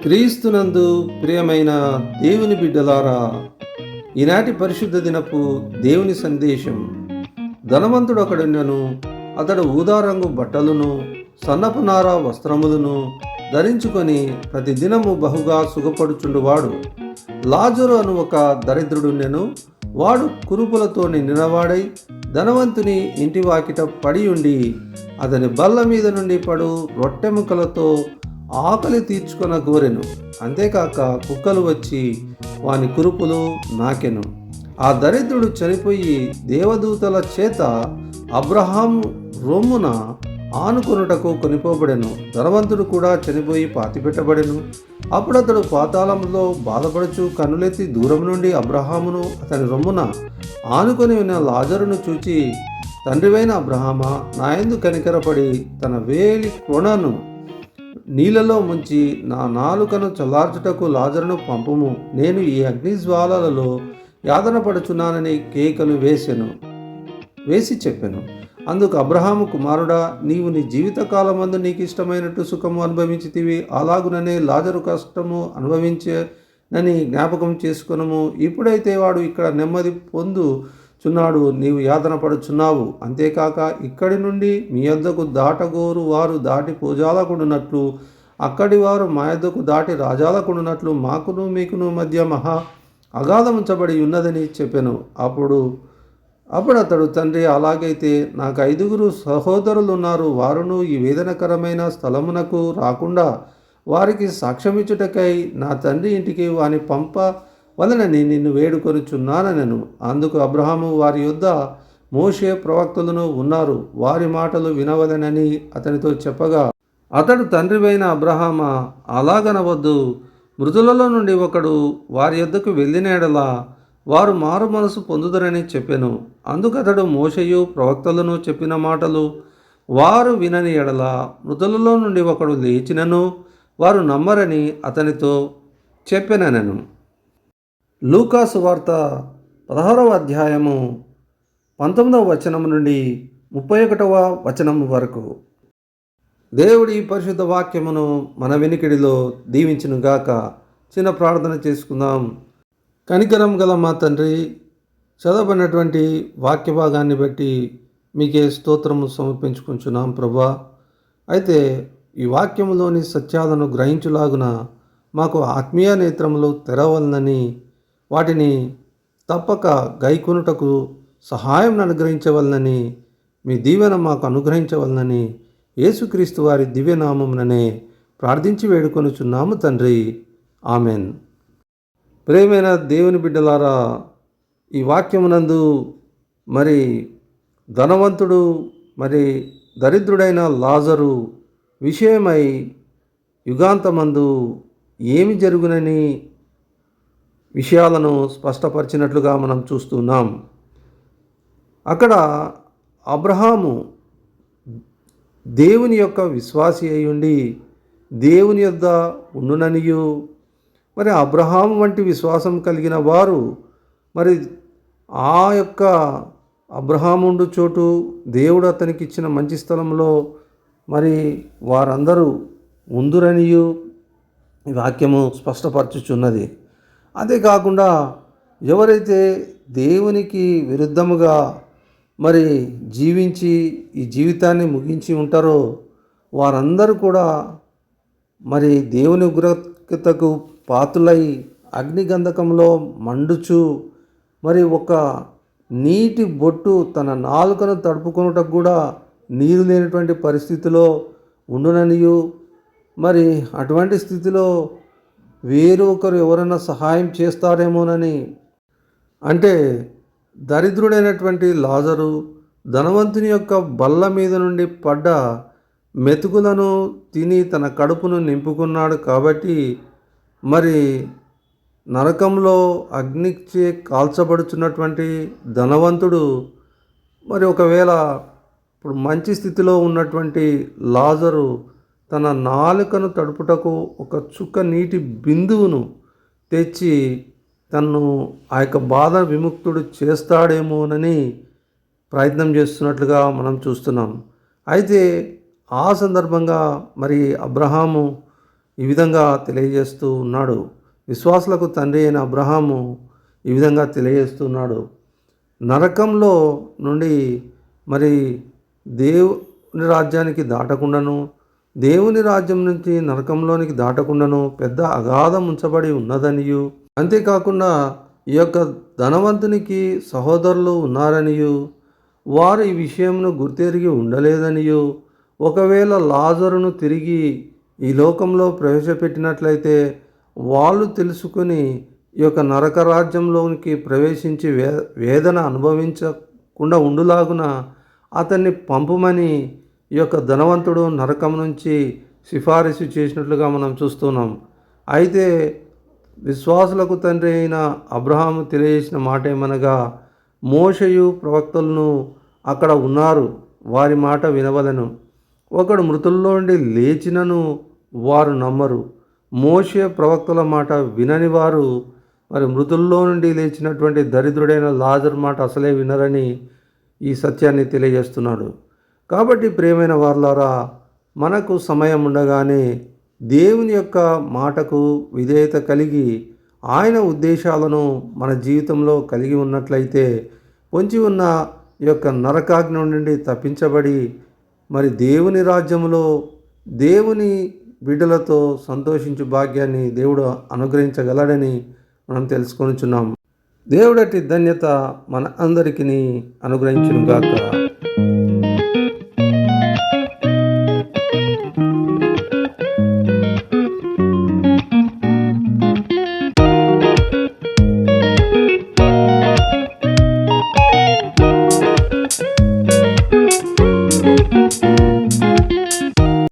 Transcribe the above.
క్రీస్తునందు ప్రియమైన దేవుని బిడ్డలారా, ఈనాటి పరిశుద్ధ దినపు దేవుని సందేశం. ధనవంతుడు ఒకడున్నను, అతడు ఊదారంగు బట్టలను సన్నపు నార వస్త్రములను ధరించుకొని ప్రతిదినము బహుగా సుఖపడుచుండువాడు. లాజరు అను ఒక దరిద్రుడున్నెను. వాడు కురుపులతోని నిలవాడై ధనవంతుని ఇంటి వాకిట పడి ఉండి అతని బల్ల మీద నుండి పడు రొట్టె ముక్కలతో ఆకలి తీర్చుకొన కోరెను. అంతేకాక కుక్కలు వచ్చి వాని కురుపులు నాకెను. ఆ దరిద్రుడు చనిపోయి దేవదూతల చేత అబ్రహాము రొమ్మున ఆనుకొనుటకు కొనిపోబడెను. ధనవంతుడు కూడా చనిపోయి పాతిపెట్టబడెను. అప్పుడు అతడు పాతాళంలో బాధపడుచు కన్నులెత్తి దూరం నుండి అబ్రహామును అతని రొమ్మున ఆనుకొని ఉన్న లాజరును చూచి, తండ్రివైన అబ్రహామా, నాయందు కనికరపడి తన వేలి కొనను నీళ్ళలో ముంచి నా నాలుకను చల్లార్చుటకు లాజరును పంపుము, నేను ఈ అగ్నిజ్వాలలలో యాతన పడుచున్నానని కేకలు వేసి చెప్పెను. అందుకు అబ్రహాము, కుమారుడా, నీవు నీ జీవితకాలమందు నీకు ఇష్టమైనట్టు సుఖము అనుభవించితివి, అలాగుననే లాజరు కష్టము అనుభవించనని జ్ఞాపకం చేసుకొనుము. ఇప్పుడైతే వాడు ఇక్కడ నెమ్మది పొందుచున్నాడు, నీవు యాతన పడుచున్నావు. అంతేకాక ఇక్కడి నుండి మీ యొద్దకు దాటగోరు వారు దాటి పోజాలకుండునట్లు, అక్కడి వారు మా యొద్దకు దాటి రాజాలకుండునట్లు మాకును మీకును మధ్య మహా అగాధముంచబడి ఉన్నదని చెప్పెను. అప్పుడు అతడు, తండ్రి, అలాగైతే నాకు 5 సహోదరులు ఉన్నారు. వారును ఈ వేదనకరమైన స్థలమునకు రాకుండా వారికి సాక్ష్యమిచ్చుటకై నా తండ్రి ఇంటికి వాని పంప వలనని నిన్ను వేడుకొనుచున్నానెను. అందుకు అబ్రహాము, వారి యొద్ద మోషే ప్రవక్తలను ఉన్నారు, వారి మాటలు వినవలెనని అతనితో చెప్పగా, అతడు, తండ్రివైన అబ్రహామా, అలాగనవద్దు. మృతులలో నుండి ఒకడు వారి యొద్దకు వెళ్ళిన ఎడల వారు మారు మనసు పొందుదరని చెప్పెను. అందుకు అతడు, మోషేయు ప్రవక్తలను చెప్పిన మాటలు వారు వినని ఎడల మృతులలో నుండి ఒకడు లేచినను వారు నమ్మరని అతనితో చెప్పెనెను. లూకా సువార్త 16వ అధ్యాయము 19వ వచనం నుండి 31వ వచనం వరకు. దేవుడి పరిశుద్ధ వాక్యమును మన వెనుకడిలో దీవించునుగాక. చిన్న ప్రార్థన చేసుకుందాం. కనికరం గల మా తండ్రి, చదవబడినటువంటి వాక్య భాగాన్ని బట్టి మీకే స్తోత్రము సమర్పించుకుంటున్నాం ప్రభా. అయితే ఈ వాక్యములోని సత్యాలను గ్రహించులాగున మాకు ఆత్మీయ నేత్రములు తెరవలనని, వాటిని తప్పక గైకొనుటకు సహాయం అనుగ్రహించవలనని, మీ దీవెన మాకు అనుగ్రహించవలనని యేసుక్రీస్తు వారి దివ్యనామముననే ప్రార్థించి వేడుకొనుచున్నాము తండ్రి. ఆమెన్. ప్రేమైన దేవుని బిడ్డలారా, ఈ వాక్యమునందు మరి ధనవంతుడు మరి దరిద్రుడైన లాజరు విషయమై యుగాంతమందు ఏమి జరుగునని విషయాలను స్పష్టపరిచినట్లుగా మనం చూస్తున్నాం. అక్కడ అబ్రహాము దేవుని యొక్క విశ్వాసి అయి ఉండి దేవుని యొద్ద ఉండుననియు, మరి అబ్రహాము వంటి విశ్వాసం కలిగిన వారు మరి ఆ యొక్క అబ్రహాము ఉండు చోటు దేవుడు అతనికి ఇచ్చిన మంచి స్థలంలో మరి వారందరూ ఉందురనియు ఈ వాక్యము స్పష్టపరచుచున్నది. అంతేకాకుండా ఎవరైతే దేవునికి విరుద్ధముగా మరి జీవించి ఈ జీవితాన్ని ముగించి ఉంటారో వారందరూ కూడా మరి దేవుని ఉగ్రతకు పాతులై అగ్నిగంధకంలో మండుచు మరి ఒక నీటి బొట్టు తన నాలుకను తడుపుకొనుటకు కూడా నీరు లేనటువంటి పరిస్థితిలో ఉండుననియు, మరి అటువంటి స్థితిలో వేరు ఒకరు ఎవరైనా సహాయం చేస్తారేమోనని, అంటే దరిద్రుడైనటువంటి లాజరు ధనవంతుని యొక్క బల్ల మీద నుండి పడ్డ మెతుకులను తిని తన కడుపును నింపుకున్నాడు కాబట్టి మరి నరకంలో అగ్నిచే కాల్చబడుచున్నటువంటి ధనవంతుడు మరి ఒకవేళ ఇప్పుడు మంచి స్థితిలో ఉన్నటువంటి లాజరు తన నాలుకను తడుపుటకు ఒక చుక్క నీటి బిందువును తెచ్చి తన్ను ఆ యొక్క బాధ విముక్తుడు చేస్తాడేమోనని ప్రయత్నం చేస్తున్నట్లుగా మనం చూస్తున్నాం. అయితే ఆ సందర్భంగా మరి అబ్రహాము ఈ విధంగా తెలియజేస్తూ ఉన్నాడు. విశ్వాసులకు తండ్రి అయిన అబ్రహాము ఈ విధంగా తెలియజేస్తున్నాడు. నరకంలో నుండి మరి దేవుని రాజ్యానికి దాటకుండాను, దేవుని రాజ్యం నుంచి నరకంలోనికి దాటకుండాను పెద్ద అగాధం ఉంచబడి ఉన్నదనియు, అంతేకాకుండా ఈ యొక్క ధనవంతునికి సహోదరులు ఉన్నారనియు, వారు ఈ విషయంను గుర్తెరిగి ఉండలేదనియు, ఒకవేళ లాజరును తిరిగి ఈ లోకంలో ప్రవేశపెట్టినట్లయితే వాళ్ళు తెలుసుకుని ఈ యొక్క నరక రాజ్యంలోనికి ప్రవేశించి వేదన అనుభవించకుండా ఉండులాగున అతన్ని పంపుమని ఈ యొక్క ధనవంతుడు నరకం నుంచి సిఫారసు చేసినట్లుగా మనం చూస్తున్నాం. అయితే విశ్వాసులకు తండ్రి అయిన అబ్రహాము తెలియజేసిన మాట ఏమనగా, మోషయు ప్రవక్తలను అక్కడ ఉన్నారు, వారి మాట వినవలెను. ఒకడు మృతుల్లో నుండి లేచినను వారు నమ్మరు. మోషే ప్రవక్తల మాట వినని వారు మరి మృతుల్లో నుండి లేచినటువంటి దరిద్రుడైన లాజరు మాట అసలే వినరని ఈ సత్యాన్ని తెలియజేస్తున్నాడు. కాబట్టి ప్రియమైన వారలారా, మనకు సమయం ఉండగానే దేవుని యొక్క మాటకు విధేయత కలిగి ఆయన ఉద్దేశాలను మన జీవితంలో కలిగి ఉన్నట్లయితే పొంచి ఉన్న ఈ యొక్క నరకాగ్ని నుండి తప్పించబడి మరి దేవుని రాజ్యంలో దేవుని బిడ్డలతో సంతోషించు భాగ్యాన్ని దేవుడు అనుగ్రహించగలడని మనం తెలుసుకొనిచున్నాం. దేవుడటి ధన్యత మన అందరికీ అనుగ్రహించునుగాక.